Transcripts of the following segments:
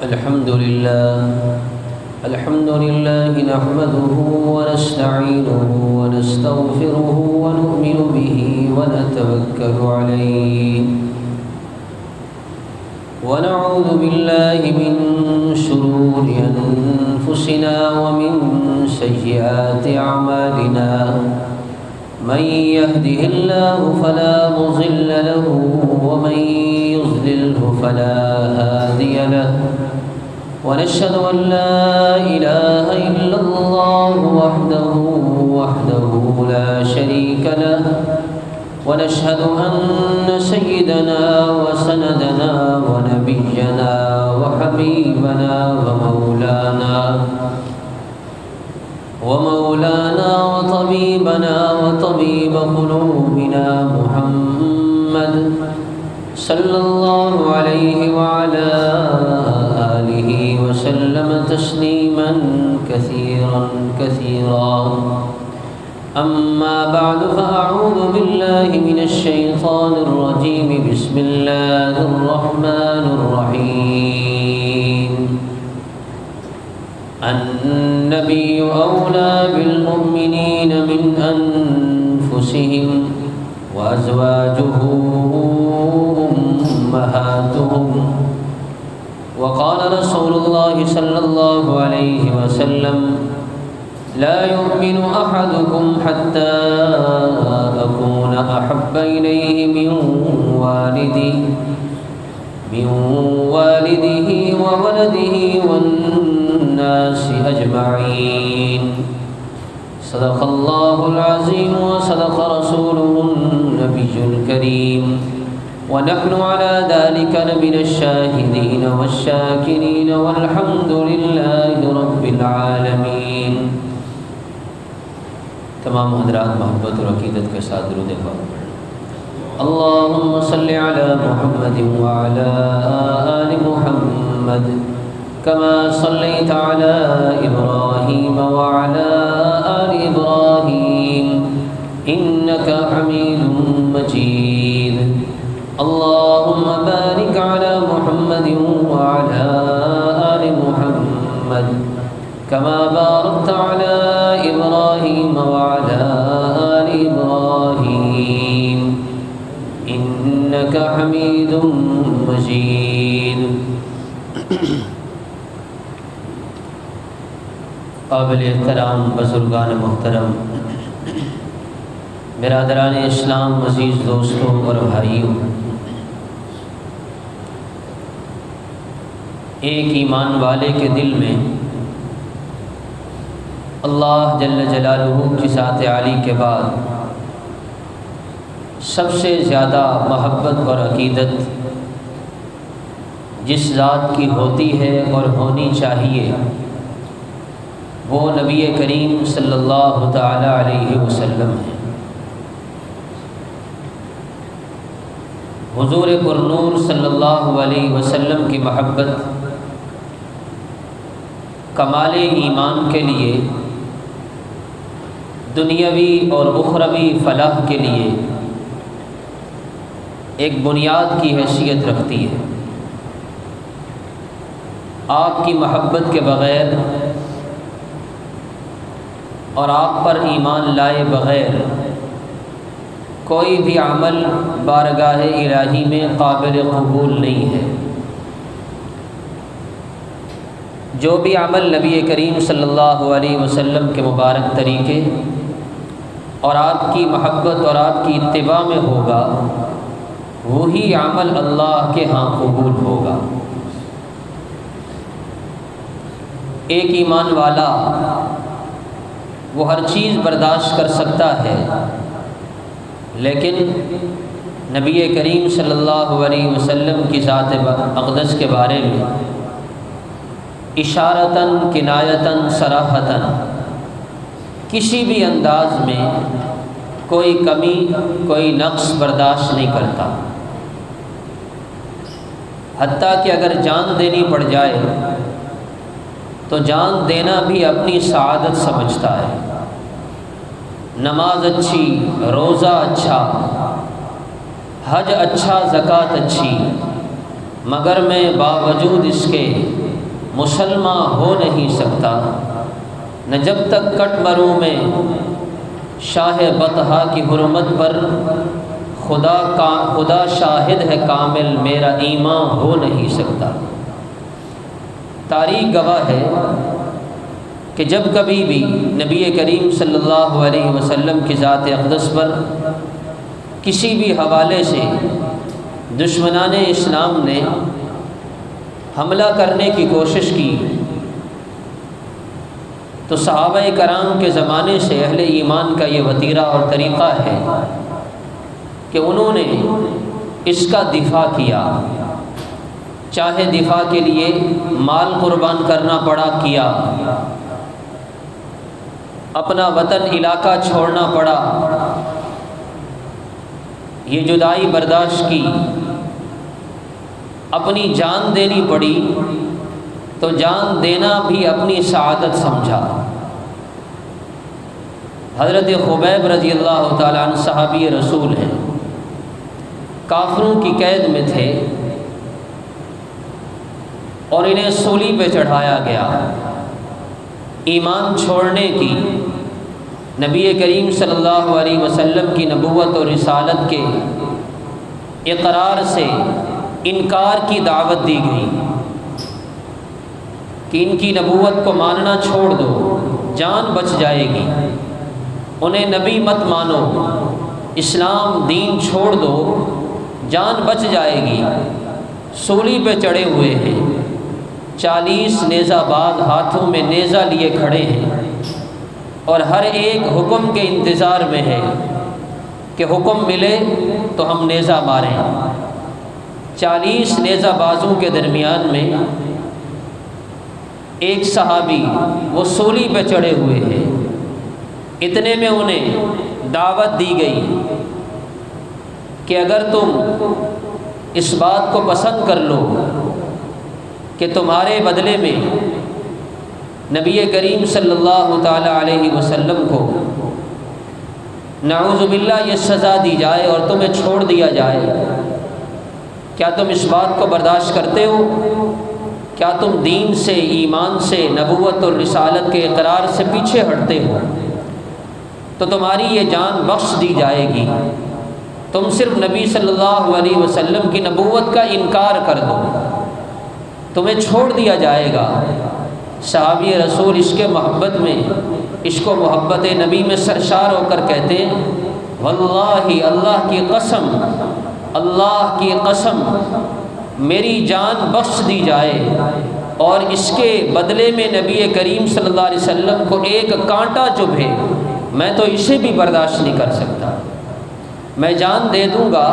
الحمد لله نحمده ونستعينه ونستغفره ونؤمن به ونتوكل عليه ونعوذ بالله من شرور أنفسنا ومن سيئات أعمالنا من يهده الله فلا مضل له ومن يضلله فلا هادي له ونشهد أن لا إله إلا الله وحده لا شريك له ونشهد أن سيدنا وسندنا ونبينا وحبيبنا ومولانا وطبيبنا وطبيب قلوبنا محمد صلى الله عليه وعلى آله وسلم تسليما كثيرا أما بعد فأعوذ بالله من الشيطان الرجيم بسم الله الرحمن الرحيم النبي أولى بالمؤمنين من أنفسهم وأزواجه أمهاتهم وقال رسول الله صلى الله عليه وسلم لا يؤمن أحدكم حتى أكون أحب إليه من والده وولده والناس أجمعين صدق الله العظيم وصدق رسوله النبي الكريم ونحن على ذلك من الشاهدين والشاكرين والحمد لله رب العالمين۔ تمام حضرات محبت اور عقیدت کے ساتھ درود پاک پڑھیں۔ اللهم صل على محمد وعلى آل محمد كما صليت على إبراهيم وعلى آل إبراهيم إنك حميد مجيد۔ اللهم بارك على محمد وعلى آل محمد كما باركت على إبراهيم وعلى آل إبراهيم إنك حميد مجيد۔ قابل احترام بزرگان محترم، برادران اسلام، عزیز دوستوں اور بھائیوں، ایک ایمان والے کے دل میں اللہ جل جلالہ کی ذات عالی کے بعد سب سے زیادہ محبت اور عقیدت جس ذات کی ہوتی ہے اور ہونی چاہیے وہ نبی کریم صلی اللہ تعالی علیہ وسلم ہے۔ حضور پرنور صلی اللہ علیہ وسلم کی محبت کمال ایمان کے لیے، دنیاوی اور اخروی فلاح کے لیے ایک بنیاد کی حیثیت رکھتی ہے۔ آپ کی محبت کے بغیر اور آپ پر ایمان لائے بغیر کوئی بھی عمل بارگاہ الہی میں قابل قبول نہیں ہے۔ جو بھی عمل نبی کریم صلی اللہ علیہ وسلم کے مبارک طریقے اور آپ کی محبت اور آپ کی اتباع میں ہوگا وہی عمل اللہ کے ہاں قبول ہوگا۔ ایک ایمان والا وہ ہر چیز برداشت کر سکتا ہے، لیکن نبی کریم صلی اللہ علیہ وسلم کی ذات اقدس کے بارے میں اشارتاً، کنایتاً، صراحتاً کسی بھی انداز میں کوئی کمی، کوئی نقص برداشت نہیں کرتا، حتیٰ کہ اگر جان دینی پڑ جائے تو جان دینا بھی اپنی سعادت سمجھتا ہے۔ نماز اچھی، روزہ اچھا، حج اچھا، زکوٰۃ اچھی، مگر میں باوجود اس کے مسلمان ہو نہیں سکتا، نہ جب تک کٹ مروں میں شاہ بطحا کی حرمت پر، خدا شاہد ہے کامل میرا ایمان ہو نہیں سکتا۔ تاریخ گواہ ہے کہ جب کبھی بھی نبی کریم صلی اللہ علیہ وسلم کی ذات اقدس پر کسی بھی حوالے سے دشمنان اسلام نے حملہ کرنے کی کوشش کی تو صحابہ کرام کے زمانے سے اہل ایمان کا یہ وتیرہ اور طریقہ ہے کہ انہوں نے اس کا دفاع کیا، چاہے دفاع کے لیے مال قربان کرنا پڑا کیا، اپنا وطن علاقہ چھوڑنا پڑا، یہ جدائی برداشت کی، اپنی جان دینی پڑی تو جان دینا بھی اپنی سعادت سمجھا۔ حضرت خبیب رضی اللہ تعالیٰ عنہ صحابی رسول ہیں، کافروں کی قید میں تھے اور انہیں سولی پہ چڑھایا گیا۔ ایمان چھوڑنے کی، نبی کریم صلی اللہ علیہ وسلم کی نبوت اور رسالت کے اقرار سے انکار کی دعوت دی گئی کہ ان کی نبوت کو ماننا چھوڑ دو، جان بچ جائے گی، انہیں نبی مت مانو، اسلام دین چھوڑ دو، جان بچ جائے گی۔ سولی پہ چڑھے ہوئے ہیں، 40 نیزہ باز ہاتھوں میں نیزہ لیے کھڑے ہیں اور ہر ایک حکم کے انتظار میں ہے کہ حکم ملے تو ہم نیزہ ماریں۔ 40 نیزہ بازوں کے درمیان میں ایک صحابی وہ سولی پہ چڑھے ہوئے ہیں، اتنے میں انہیں دعوت دی گئی کہ اگر تم اس بات کو پسند کر لو کہ تمہارے بدلے میں نبی کریم صلی اللہ تعالیٰ علیہ وسلم کو نعوذ باللہ یہ سزا دی جائے اور تمہیں چھوڑ دیا جائے، کیا تم اس بات کو برداشت کرتے ہو؟ کیا تم دین سے، ایمان سے، نبوت اور رسالت کے اقرار سے پیچھے ہٹتے ہو؟ تو تمہاری یہ جان بخش دی جائے گی، تم صرف نبی صلی اللہ علیہ وسلم کی نبوت کا انکار کر دو، تمہیں چھوڑ دیا جائے گا۔ صحابی رسول عشق محبت میں، عشق و محبت نبی میں سرشار ہو کر کہتے ہیں واللہ، اللہ کی قسم، اللہ کی قسم، میری جان بخش دی جائے اور اس کے بدلے میں نبی کریم صلی اللہ علیہ وسلم کو ایک کانٹا چبھے، میں تو اسے بھی برداشت نہیں کر سکتا۔ میں جان دے دوں گا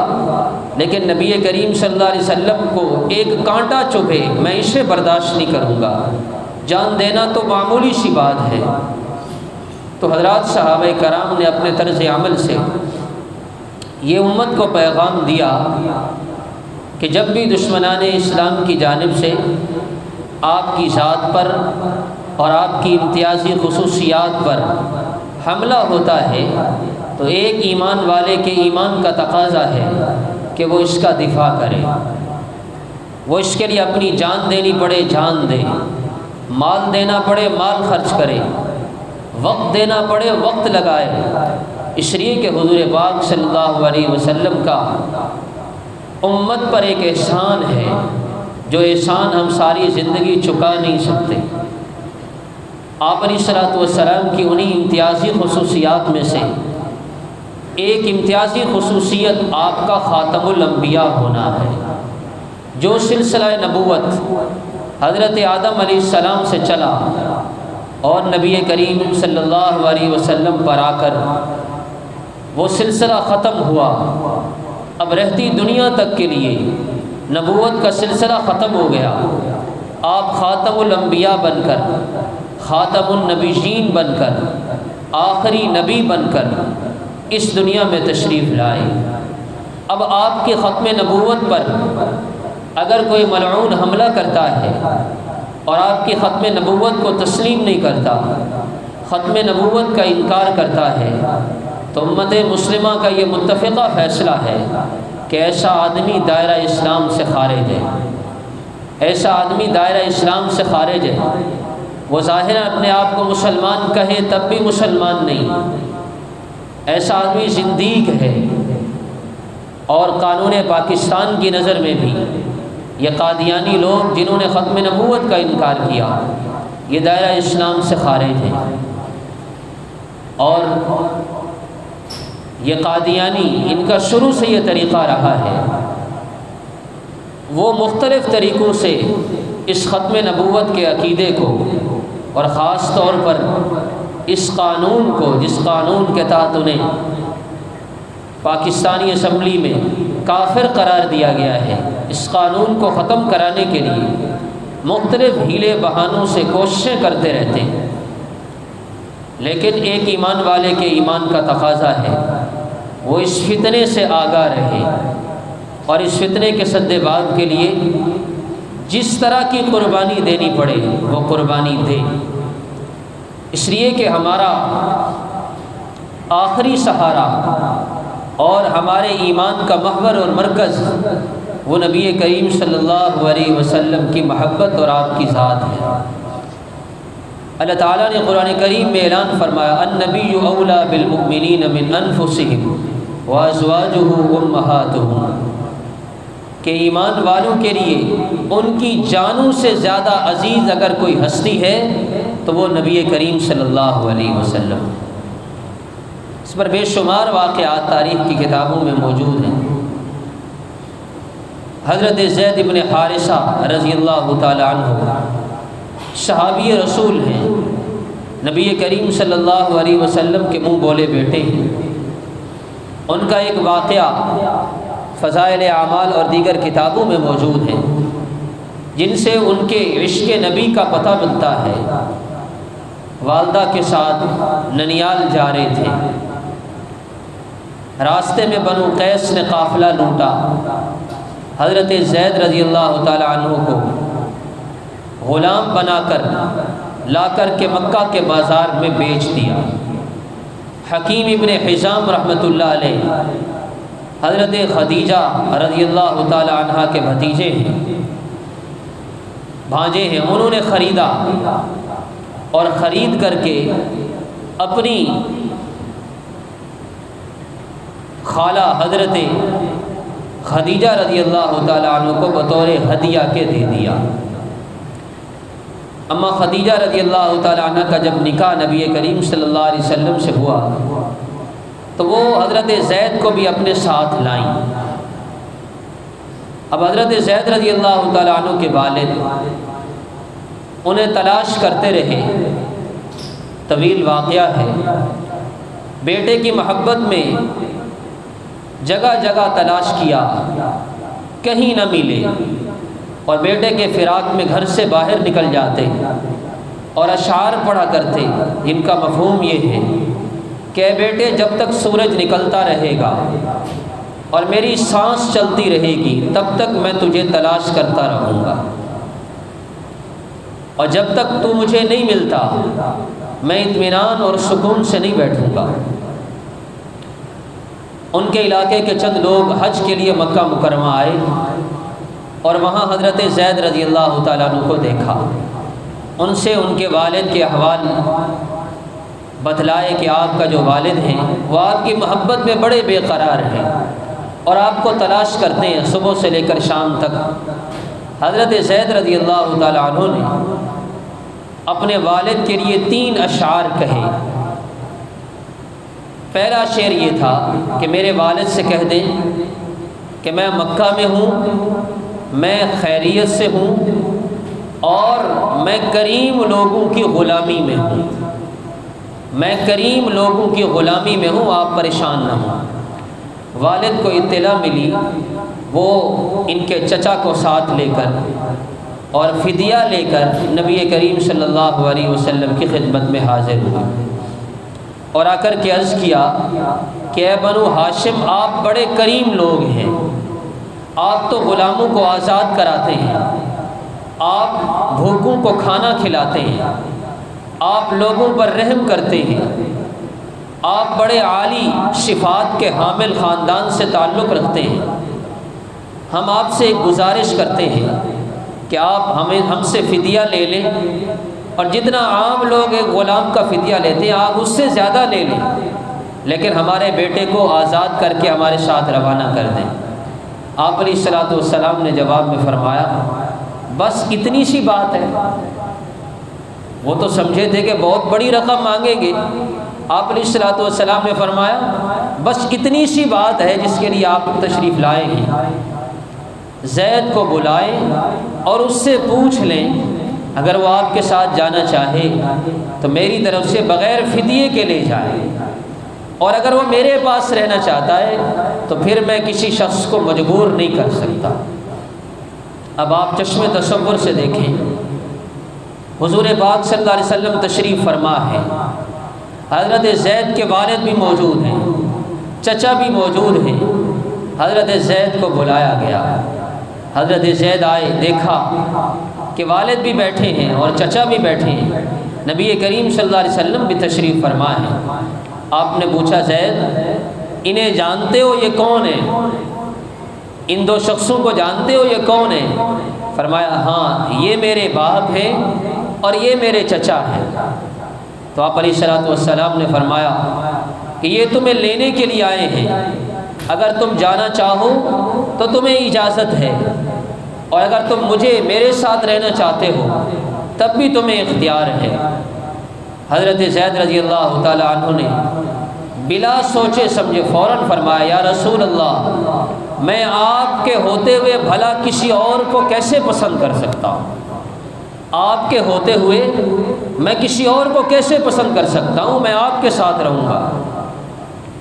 لیکن نبی کریم صلی اللہ علیہ وسلم کو ایک کانٹا چبھے، میں اسے برداشت نہیں کروں گا۔ جان دینا تو معمولی سی بات ہے۔ تو حضرات صحابہ کرام نے اپنے طرز عمل سے یہ امت کو پیغام دیا کہ جب بھی دشمنان اسلام کی جانب سے آپ کی ذات پر اور آپ کی امتیازی خصوصیات پر حملہ ہوتا ہے تو ایک ایمان والے کے ایمان کا تقاضا ہے کہ وہ اس کا دفاع کرے، وہ اس کے لیے اپنی جان دینی پڑے جان دے، مال دینا پڑے مال خرچ کرے، وقت دینا پڑے وقت لگائے، اس لیے کہ حضور پاک صلی اللہ علیہ وسلم کا امت پر ایک احسان ہے جو احسان ہم ساری زندگی چکا نہیں سکتے۔ آپ علیہ الصلوۃ والسلام کی انہی امتیازی خصوصیات میں سے ایک امتیازی خصوصیت آپ کا خاتم الانبیاء ہونا ہے، جو سلسلہ نبوت حضرت آدم علیہ السلام سے چلا اور نبی کریم صلی اللہ علیہ وسلم پر آ کر وہ سلسلہ ختم ہوا۔ اب رہتی دنیا تک کے لیے نبوت کا سلسلہ ختم ہو گیا، آپ خاتم الانبیاء بن کر، خاتم النبیین بن کر، آخری نبی بن کر اس دنیا میں تشریف لائے۔ اب آپ کے ختم نبوت پر اگر کوئی ملعون حملہ کرتا ہے اور آپ کی ختم نبوت کو تسلیم نہیں کرتا، ختم نبوت کا انکار کرتا ہے، تو امت مسلمہ کا یہ متفقہ فیصلہ ہے کہ ایسا آدمی دائرہ اسلام سے خارج ہے۔ ایسا آدمی دائرہ اسلام سے خارج ہے، وہ ظاہراً اپنے آپ کو مسلمان کہے تب بھی مسلمان نہیں، ایسا آدمی زندیق ہے۔ اور قانون پاکستان کی نظر میں بھی یہ قادیانی لوگ جنہوں نے ختم نبوت کا انکار کیا، یہ دائرہ اسلام سے خارج ہے۔ اور یہ قادیانی، ان کا شروع سے یہ طریقہ رہا ہے، وہ مختلف طریقوں سے اس ختم نبوت کے عقیدے کو اور خاص طور پر اس قانون کو، جس قانون کے تحت انہیں پاکستانی اسمبلی میں کافر قرار دیا گیا ہے، اس قانون کو ختم کرانے کے لیے مختلف ہیلے بہانوں سے کوششیں کرتے رہتے ہیں۔ لیکن ایک ایمان والے کے ایمان کا تقاضا ہے وہ اس فتنے سے آگاہ رہے اور اس فتنے کے سد باب کے لیے جس طرح کی قربانی دینی پڑے وہ قربانی دے، اس لیے کہ ہمارا آخری سہارا اور ہمارے ایمان کا محور اور مرکز وہ نبی کریم صلی اللہ علیہ وسلم کی محبت اور آپ کی ذات ہے۔ اللہ تعالیٰ نے قرآن کریم میں اعلان فرمایا النبی اولیٰ بالمؤمنین من انفسہم وازواجہ امہاتہم، کہ ایمان والوں کے لیے ان کی جانوں سے زیادہ عزیز اگر کوئی ہستی ہے تو وہ نبی کریم صلی اللہ علیہ وسلم۔ اس پر بے شمار واقعات تاریخ کی کتابوں میں موجود ہیں۔ حضرت زید بن حارثہ رضی اللہ تعالی عنہ صحابی رسول ہیں، نبی کریم صلی اللہ علیہ وسلم کے منہ بولے بیٹے ہیں۔ ان کا ایک واقعہ فضائل اعمال اور دیگر کتابوں میں موجود ہے، جن سے ان کے عشق نبی کا پتہ ملتا ہے۔ والدہ کے ساتھ ننیال جا رہے تھے، راستے میں بنو قیس نے قافلہ لوٹا، حضرت زید رضی اللہ تعالی عنہ کو غلام بنا کر لا کر کے مکہ کے بازار میں بیچ دیا۔ حکیم ابن حزام رحمۃ اللہ علیہ حضرت خدیجہ رضی اللہ تعالی عنہ کے بھتیجے ہیں، بھانجے ہیں، انہوں نے خریدا اور خرید کر کے اپنی خالہ حضرت خدیجہ رضی اللہ تعالی عنہ کو بطور ہدیہ کے دے دیا۔ اما خدیجہ رضی اللہ تعالی عنہ کا جب نکاح نبی کریم صلی اللہ علیہ وسلم سے ہوا تو وہ حضرت زید کو بھی اپنے ساتھ لائیں۔ اب حضرت زید رضی اللہ تعالی عنہ کے والد انہیں تلاش کرتے رہے، طویل واقعہ ہے، بیٹے کی محبت میں جگہ جگہ تلاش کیا، کہیں نہ ملے، اور بیٹے کے فراق میں گھر سے باہر نکل جاتے اور اشعار پڑھا کرتے جن کا مفہوم یہ ہے کہ اے بیٹے جب تک سورج نکلتا رہے گا اور میری سانس چلتی رہے گی تب تک میں تجھے تلاش کرتا رہوں گا، اور جب تک تو مجھے نہیں ملتا میں اطمینان اور سکون سے نہیں بیٹھوں گا۔ ان کے علاقے کے چند لوگ حج کے لیے مکہ مکرمہ آئے اور وہاں حضرت زید رضی اللہ تعالیٰ عنہ کو دیکھا، ان سے ان کے والد کے احوال بتلائے کہ آپ کا جو والد ہیں وہ آپ کی محبت میں بڑے بے قرار ہیں اور آپ کو تلاش کرتے ہیں صبح سے لے کر شام تک۔ حضرت زید رضی اللہ تعالیٰ عنہ نے اپنے والد کے لیے 3 اشعار کہے۔ پہلا شعر یہ تھا کہ میرے والد سے کہہ دیں کہ میں مکہ میں ہوں، میں خیریت سے ہوں اور میں کریم لوگوں کی غلامی میں ہوں، میں کریم لوگوں کی غلامی میں ہوں، آپ پریشان نہ ہوں۔ والد کو اطلاع ملی، وہ ان کے چچا کو ساتھ لے کر اور فدیہ لے کر نبی کریم صلی اللہ علیہ وسلم کی خدمت میں حاضر ہوئے اور آ کر کے عرض کیا کہ اے بنو ہاشم آپ بڑے کریم لوگ ہیں، آپ تو غلاموں کو آزاد کراتے ہیں، آپ بھوکوں کو کھانا کھلاتے ہیں، آپ لوگوں پر رحم کرتے ہیں، آپ بڑے عالی صفات کے حامل خاندان سے تعلق رکھتے ہیں۔ ہم آپ سے ایک گزارش کرتے ہیں کہ آپ ہم سے فدیہ لے لیں، اور جتنا عام لوگ ایک غلام کا فدیہ لیتے ہیں آپ اس سے زیادہ لے لیں، لیکن ہمارے بیٹے کو آزاد کر کے ہمارے ساتھ روانہ کر دیں۔ آپ علیہ الصلوۃ والسلام نے جواب میں فرمایا بس اتنی سی بات ہے۔ وہ تو سمجھے تھے کہ بہت بڑی رقم مانگیں گے۔ آپ علیہ الصلوۃ والسلام نے فرمایا بس اتنی سی بات ہے جس کے لیے آپ تشریف لائے ہیں، زید کو بلائیں اور اس سے پوچھ لیں، اگر وہ آپ کے ساتھ جانا چاہے تو میری طرف سے بغیر فدیے کے لے جائے، اور اگر وہ میرے پاس رہنا چاہتا ہے تو پھر میں کسی شخص کو مجبور نہیں کر سکتا۔ اب آپ چشم تصور سے دیکھیں، حضور پاک صلی اللہ علیہ وسلم تشریف فرما ہے، حضرت زید کے والد بھی موجود ہیں، چچا بھی موجود ہیں، حضرت زید کو بلایا گیا۔ حضرت زید آئے، دیکھا کہ والد بھی بیٹھے ہیں اور چچا بھی بیٹھے ہیں، نبی کریم صلی اللہ علیہ وسلم بھی تشریف فرما ہے۔ آپ نے پوچھا زید انہیں جانتے ہو، یہ کون ہے؟ ان دو شخصوں کو جانتے ہو، یہ کون ہے؟ فرمایا ہاں یہ میرے باپ ہیں اور یہ میرے چچا ہیں۔ تو آپ علیہ الصلوۃ والسلام نے فرمایا کہ یہ تمہیں لینے کے لیے آئے ہیں، اگر تم جانا چاہو تو تمہیں اجازت ہے، اور اگر تم میرے ساتھ رہنا چاہتے ہو تب بھی تمہیں اختیار ہے۔ حضرت زید رضی اللہ تعالی عنہ نے بلا سوچے سمجھے فوراً فرمایا یا رسول اللہ میں آپ کے ہوتے ہوئے بھلا کسی اور کو کیسے پسند کر سکتا ہوں؟ آپ کے ہوتے ہوئے میں کسی اور کو کیسے پسند کر سکتا ہوں؟ میں آپ کے ساتھ رہوں گا۔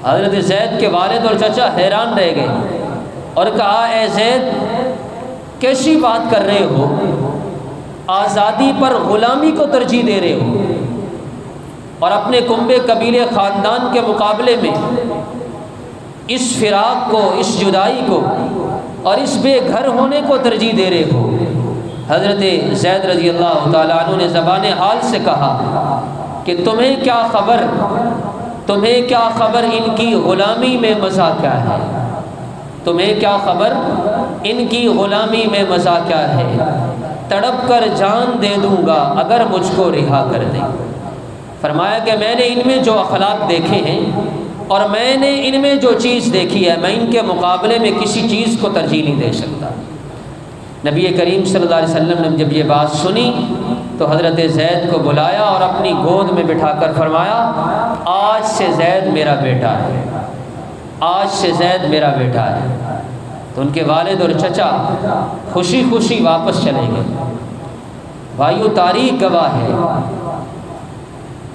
حضرت زید کے والد اور چچا حیران رہ گئے اور کہا اے زید کیسی بات کر رہے ہو، آزادی پر غلامی کو ترجیح دے رہے ہو، اور اپنے کنبے قبیلے خاندان کے مقابلے میں اس فراق کو، اس جدائی کو اور اس بے گھر ہونے کو ترجیح دے رہے ہو۔ حضرت زید رضی اللہ تعالیٰ عنہ نے زبان حال سے کہا کہ تمہیں کیا خبر ان کی غلامی میں مزہ کیا ہے؟ تمہیں کیا خبر ان کی غلامی میں مزہ کیا ہے؟ تڑپ کر جان دے دوں گا اگر مجھ کو رہا کر دیں۔ فرمایا کہ میں نے ان میں جو اخلاق دیکھے ہیں اور میں نے ان میں جو چیز دیکھی ہے میں ان کے مقابلے میں کسی چیز کو ترجیح نہیں دے سکتا۔ نبی کریم صلی اللہ علیہ وسلم نے جب یہ بات سنی تو حضرت زید کو بلایا اور اپنی گود میں بٹھا کر فرمایا آج سے زید میرا بیٹا ہے، آج سے زید میرا بیٹا ہے۔ تو ان کے والد اور چچا خوشی خوشی واپس چلے گئے۔ بھائیو تاریخ گواہ ہے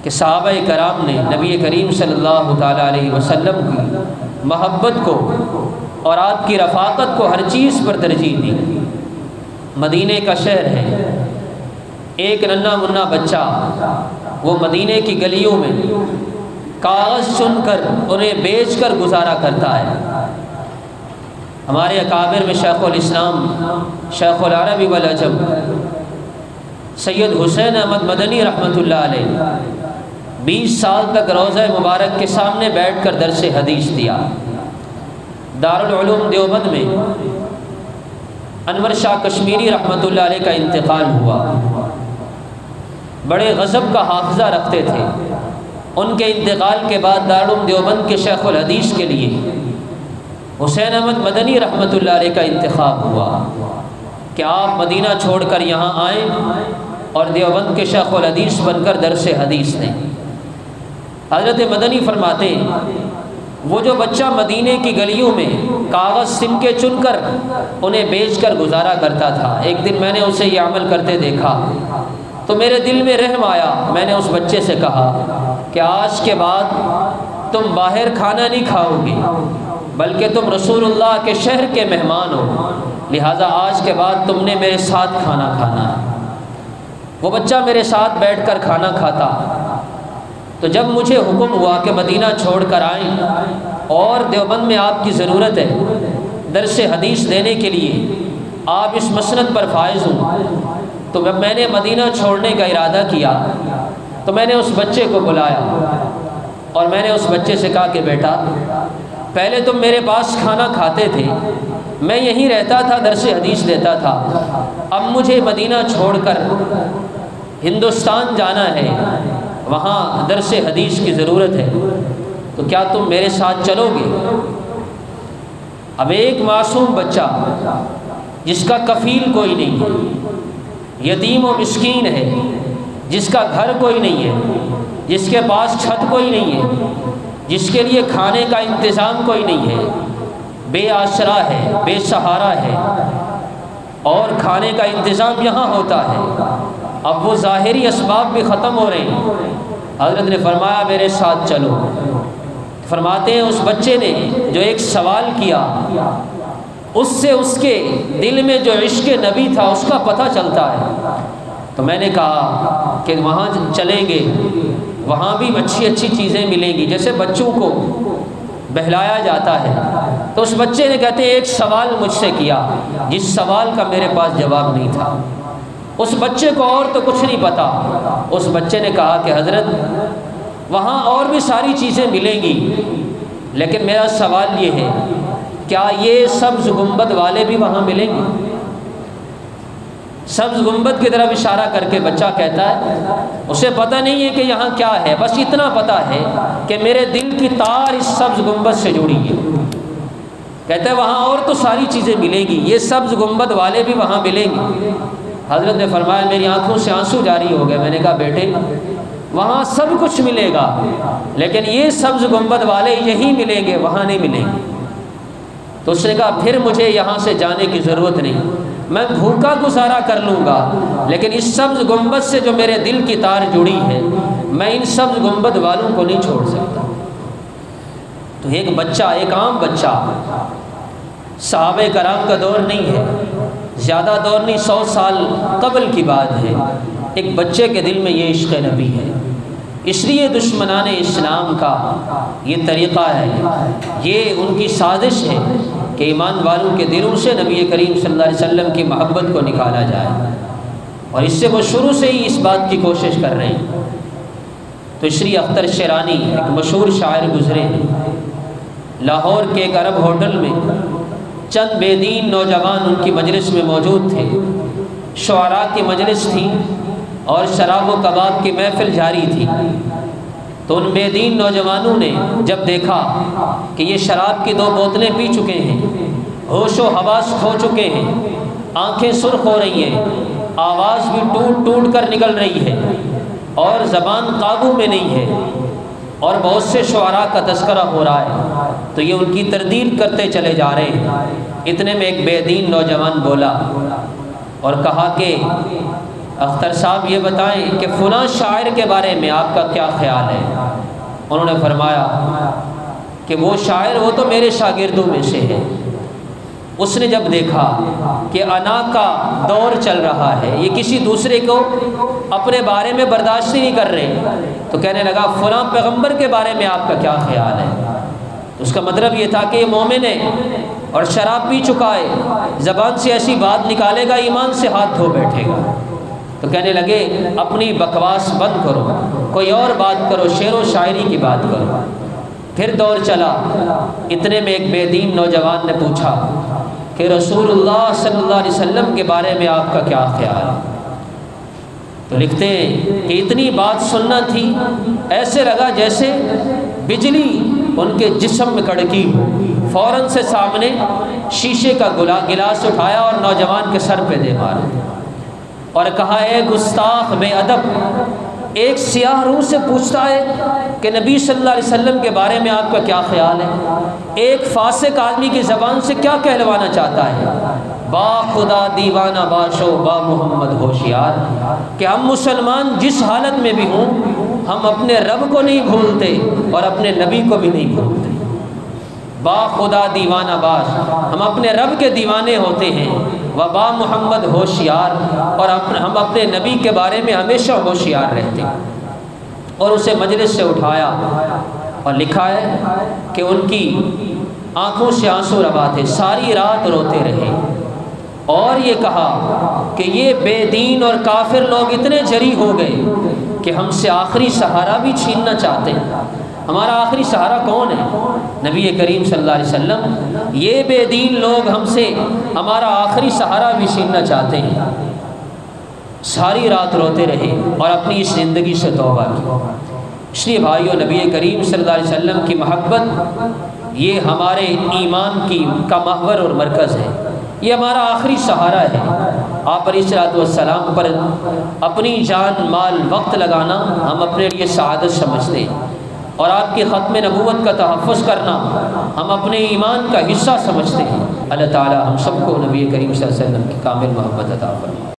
کہ صحابہ کرام نے نبی کریم صلی اللہ تعالیٰ علیہ وسلم کی محبت کو اور آپ کی رفاقت کو ہر چیز پر ترجیح دی۔ مدینہ کا شہر ہے، ایک ننھا منا بچہ وہ مدینہ کی گلیوں میں کاغذ چن کر انہیں بیچ کر گزارا کرتا ہے۔ ہمارے اکابر میں شیخ الاسلام شیخ العرب والعجم سید حسین احمد مدنی رحمۃ اللہ علیہ 20 سال تک روضہ مبارک کے سامنے بیٹھ کر درس حدیث دیا۔ دارالعلوم دیوبند میں انور شاہ کشمیری رحمۃ اللہ علیہ کا انتقال ہوا۔ بڑے غضب کا حافظہ رکھتے تھے۔ ان کے انتقال کے بعد دارالعلوم دیوبند کے شیخ الحدیث کے لیے حسین احمد مدنی رحمۃ اللہ علیہ کا انتخاب ہوا کہ آپ مدینہ چھوڑ کر یہاں آئیں اور دیوبند کے شیخ الحدیث بن کر درس حدیث دیں۔ حضرت مدنی فرماتے وہ جو بچہ مدینہ کی گلیوں میں کاغذ سن کے چن کر انہیں بیچ کر گزارا کرتا تھا، ایک دن میں نے اسے یہ عمل کرتے دیکھا تو میرے دل میں رحم آیا۔ میں نے اس بچے سے کہا کہ آج کے بعد تم باہر کھانا نہیں کھاؤ گے بلکہ تم رسول اللہ کے شہر کے مہمان ہو، لہٰذا آج کے بعد تم نے میرے ساتھ کھانا کھانا ہے۔ وہ بچہ میرے ساتھ بیٹھ کر کھانا کھاتا۔ تو جب مجھے حکم ہوا کہ مدینہ چھوڑ کر آئیں اور دیوبند میں آپ کی ضرورت ہے درس حدیث دینے کے لیے، آپ اس مسند پر فائز ہوں، تو جب میں نے مدینہ چھوڑنے کا ارادہ کیا تو میں نے اس بچے کو بلایا اور میں نے اس بچے سے کہا کہ بیٹا پہلے تم میرے پاس کھانا کھاتے تھے، میں یہیں رہتا تھا، درس حدیث دیتا تھا، اب مجھے مدینہ چھوڑ کر ہندوستان جانا ہے، وہاں درس حدیث کی ضرورت ہے، تو کیا تم میرے ساتھ چلو گے؟ اب ایک معصوم بچہ جس کا کفیل کوئی نہیں ہے، یتیم و مسکین ہے، جس کا گھر کوئی نہیں ہے، جس کے پاس چھت کوئی نہیں ہے، جس کے لیے کھانے کا انتظام کوئی نہیں ہے، بے آسرا ہے، بے سہارا ہے، اور کھانے کا انتظام یہاں ہوتا ہے، اب وہ ظاہری اسباب بھی ختم ہو رہے ہیں۔ حضرت نے فرمایا میرے ساتھ چلو۔ فرماتے ہیں اس بچے نے جو ایک سوال کیا، اس سے اس کے دل میں جو عشق نبی تھا اس کا پتہ چلتا ہے۔ تو میں نے کہا کہ وہاں چلیں گے، وہاں بھی اچھی اچھی چیزیں ملیں گی، جیسے بچوں کو بہلایا جاتا ہے۔ تو اس بچے نے کہتے ہیں ایک سوال مجھ سے کیا جس سوال کا میرے پاس جواب نہیں تھا۔ اس بچے کو اور تو کچھ نہیں پتا، اس بچے نے کہا کہ حضرت وہاں اور بھی ساری چیزیں ملیں گی، لیکن میرا سوال یہ ہے کیا یہ سبز گنبد والے بھی وہاں ملیں گے؟ سبز گنبد کی طرف اشارہ کر کے بچہ کہتا ہے اسے پتہ نہیں ہے کہ یہاں کیا ہے، بس اتنا پتہ ہے کہ میرے دل کی تار اس سبز گنبد سے جڑی ہے۔ کہتا ہے وہاں اور تو ساری چیزیں ملیں گی، یہ سبز گنبد والے بھی وہاں ملیں گے۔ حضرت نے فرمایا میری آنکھوں سے آنسو جاری ہو گئے۔ میں نے کہا بیٹے وہاں سب کچھ ملے گا، لیکن یہ سبز گنبد والے یہی ملیں گے، وہاں نہیں ملیں گے۔ تو اس نے کہا پھر مجھے یہاں سے جانے کی ضرورت نہیں، میں بھوکا گزارا کر لوں گا، لیکن اس سبز گنبد سے جو میرے دل کی تار جڑی ہے میں ان سبز گنبد والوں کو نہیں چھوڑ سکتا۔ تو ایک بچہ، ایک عام بچہ، صحابہ کرام کا دور نہیں ہے، زیادہ دور نہیں، 100 سال قبل کی بات ہے، ایک بچے کے دل میں یہ عشق نبی ہے۔ اس لیے دشمنان اسلام کا یہ طریقہ ہے، یہ ان کی سازش ہے کہ ایمان والوں کے دلوں سے نبی کریم صلی اللہ علیہ وسلم کی محبت کو نکالا جائے، اور اس سے وہ شروع سے ہی اس بات کی کوشش کر رہے ہیں۔ تو شری اختر شیرانی ایک مشہور شاعر گزرے ہیں، لاہور کے ایک عرب ہوٹل میں چند بے دین نوجوان ان کی مجلس میں موجود تھے، شعراء کی مجلس تھی اور شراب و کباب کی محفل جاری تھی۔ تو ان بے دین نوجوانوں نے جب دیکھا کہ یہ شراب کی 2 بوتلیں پی چکے ہیں، ہوش و حواس کھو چکے ہیں، آنکھیں سرخ ہو رہی ہیں، آواز بھی ٹوٹ ٹوٹ کر نکل رہی ہے اور زبان قابو میں نہیں ہے، اور بہت سے شعراء کا تذکرہ ہو رہا ہے، تو یہ ان کی تردید کرتے چلے جا رہے ہیں۔ اتنے میں ایک بے دین نوجوان بولا اور کہا کہ اختر صاحب یہ بتائیں کہ فلاں شاعر کے بارے میں آپ کا کیا خیال ہے؟ انہوں نے فرمایا کہ وہ شاعر وہ تو میرے شاگردوں میں سے ہے۔ اس نے جب دیکھا کہ انا کا دور چل رہا ہے، یہ کسی دوسرے کو اپنے بارے میں برداشت ہی نہیں کر رہے، تو کہنے لگا فلاں پیغمبر کے بارے میں آپ کا کیا خیال ہے؟ اس کا مطلب یہ تھا کہ یہ مومن ہے اور شراب پی چکا ہے، زبان سے ایسی بات نکالے گا ایمان سے ہاتھ دھو بیٹھے گا۔ تو کہنے لگے اپنی بکواس بند کرو، کوئی اور بات کرو، شعر و شاعری کی بات کرو۔ پھر دور چلا، اتنے میں ایک بے دین نوجوان نے پوچھا کہ رسول اللہ صلی اللہ علیہ وسلم کے بارے میں آپ کا کیا خیال ہے؟ تو لکھتے ہیں کہ اتنی بات سننا تھی، ایسے لگا جیسے بجلی ان کے جسم میں کڑکی ہو۔ فوراً سے سامنے شیشے کا گلاس اٹھایا اور نوجوان کے سر پہ دے مارا اور کہا اے گستاخ بے ادب، ایک سیاہ روح سے پوچھتا ہے کہ نبی صلی اللہ علیہ وسلم کے بارے میں آپ کا کیا خیال ہے؟ ایک فاسق آدمی کی زبان سے کیا کہلوانا چاہتا ہے؟ با خدا دیوانہ باشو با محمد ہوشیار، کہ ہم مسلمان جس حالت میں بھی ہوں ہم اپنے رب کو نہیں بھولتے اور اپنے نبی کو بھی نہیں بھولتے۔ با خدا دیوانہ باش، ہم اپنے رب کے دیوانے ہوتے ہیں، و با محمد ہوشیار، اور ہم اپنے نبی کے بارے میں ہمیشہ ہوشیار رہتے ہیں۔ اور اسے مجلس سے اٹھایا اور لکھا ہے کہ ان کی آنکھوں سے آنسو روا تھے، ساری رات روتے رہے، اور یہ کہا کہ یہ بے دین اور کافر لوگ اتنے جری ہو گئے کہ ہم سے آخری سہارا بھی چھیننا چاہتے ہیں۔ ہمارا آخری سہارا کون ہے؟ نبی کریم صلی اللہ علیہ وسلم۔ یہ بے دین لوگ ہم سے ہمارا آخری سہارا بھی چھیننا چاہتے ہیں۔ ساری رات روتے رہے اور اپنی اس زندگی سے توبہ کی۔ اس لیے بھائیو، نبی کریم صلی اللہ علیہ وسلم کی محبت یہ ہمارے ایمان کا محور اور مرکز ہے، یہ ہمارا آخری سہارا ہے۔ آپ علیہ الصلوۃ والسلام پر اپنی جان، مال، وقت لگانا ہم اپنے لیے سعادت سمجھتے ہیں، اور آپ کی ختم نبوت کا تحفظ کرنا ہم اپنے ایمان کا حصہ سمجھتے ہیں۔ اللہ تعالی ہم سب کو نبی کریم صلی اللہ علیہ وسلم کی کامل محبت عطا فرمائے۔